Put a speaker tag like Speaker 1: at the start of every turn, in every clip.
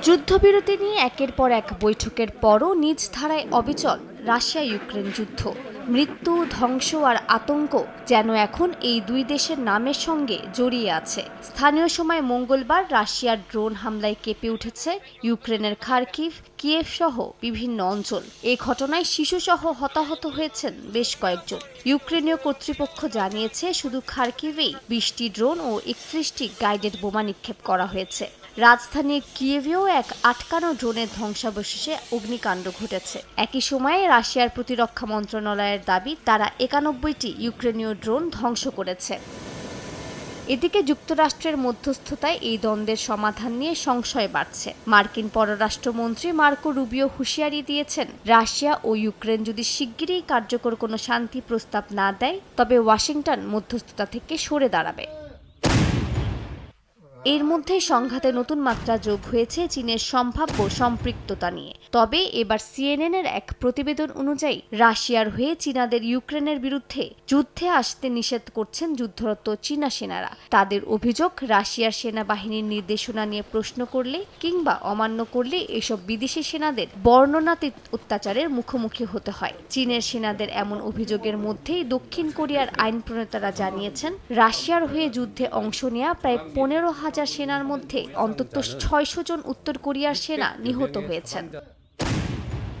Speaker 1: যুদ্ধবিরতি নিয়ে একের পর এক বৈঠকের পরও নিজ ধারায় অবিচল রাশিয়া ইউক্রেন যুদ্ধ। মৃত্যু, ধ্বংস আর আতঙ্ক যেন এখন এই দুই দেশের নামের সঙ্গে জড়িয়ে আছে। স্থানীয় সময় মঙ্গলবার রাশিয়ার ড্রোন হামলায় কেঁপে উঠেছে ইউক্রেনের খার্কিভ, কিয়েভ সহ বিভিন্ন অঞ্চল। এই ঘটনায় শিশুসহ হতাহত হয়েছেন বেশ কয়েকজন। ইউক্রেনীয় কর্তৃপক্ষ জানিয়েছে শুধু খার্কিভেই 20টি ড্রোন ও 31টি গাইডেড বোমা নিক্ষেপ করা হয়েছে। রাজধানী কিয়েভেও এক আটকানো ড্রোনের ধ্বংসাবশেষে অগ্নিকাণ্ড ঘটেছে। একই সময়ে রাশিয়ার প্রতিরক্ষা মন্ত্রণালয়ের দাবি তারা 91টি ইউক্রেনীয় ড্রোন ধ্বংস করেছে। এদিকে যুক্তরাষ্ট্রের মধ্যস্থতায় এই দ্বন্দ্বের সমাধান নিয়ে সংশয় বাড়ছে। মার্কিন পররাষ্ট্রমন্ত্রী মার্কো রুবিও হুঁশিয়ারি দিয়েছেন, রাশিয়া ও ইউক্রেন যদি শিগগিরই কার্যকর কোনো শান্তি প্রস্তাব না দেয় তবে ওয়াশিংটন মধ্যস্থতা থেকে সরে দাঁড়াবে। এর মধ্যে সংঘাতে নতুন মাত্রা যোগ হয়েছে চীনের সম্ভাব্য সম্পৃক্ততা নিয়ে। তবে এবার সিএনএন-এর এক প্রতিবেদন অনুযায়ী রাশিয়ার হয়ে চীনাদের ইউক্রেনের বিরুদ্ধে যুদ্ধে আসতে নিষেধ করছেন যুদ্ধরত চীনা সেনারা। তাদের অভিযোগ, রাশিয়ার সেনাবাহিনীর নির্দেশনা নিয়ে প্রশ্ন করলে কিংবা অমান্য করলে এসব বিদেশি সেনাদের বর্ণনাতীত অত্যাচারের মুখোমুখি হতে হয়। চীনের সেনাদের এমন অভিযোগের মধ্যেই দক্ষিণ কোরিয়ার আইন প্রণেতারা জানিয়েছেন, রাশিয়ার হয়ে যুদ্ধে অংশ নেওয়া প্রায় 15,000 সেনার মধ্যে অন্তত 600 জন উত্তর কোরিয়ার সেনা নিহত হয়েছেন।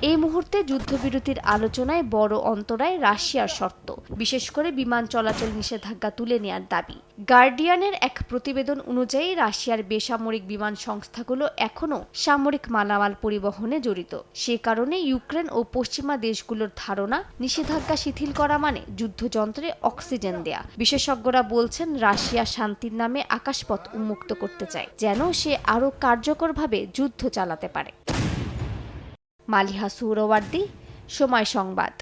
Speaker 1: এই মুহূর্তে যুদ্ধবিরতির আলোচনায় বড় অন্তরায় রাশিয়ার শর্ত, বিশেষ করে বিমান চলাচল নিষেধাজ্ঞা তুলে নেওয়ার দাবি। গার্ডিয়ানের এক প্রতিবেদন অনুযায়ী রাশিয়ার বেসামরিক বিমান সংস্থাগুলো এখনও সামরিক মালামাল পরিবহনে জড়িত। সে কারণে ইউক্রেন ও পশ্চিমা দেশগুলোর ধারণা, নিষেধাজ্ঞা শিথিল করা মানে যুদ্ধযন্ত্রে অক্সিজেন দেয়া। বিশেষজ্ঞরা বলছেন, রাশিয়া শান্তির নামে আকাশপথ উন্মুক্ত করতে চায়, যেন সে আরও কার্যকরভাবে যুদ্ধ চালাতে পারে। মালিহা সুহরাওয়ার্দী, সময় সংবাদ।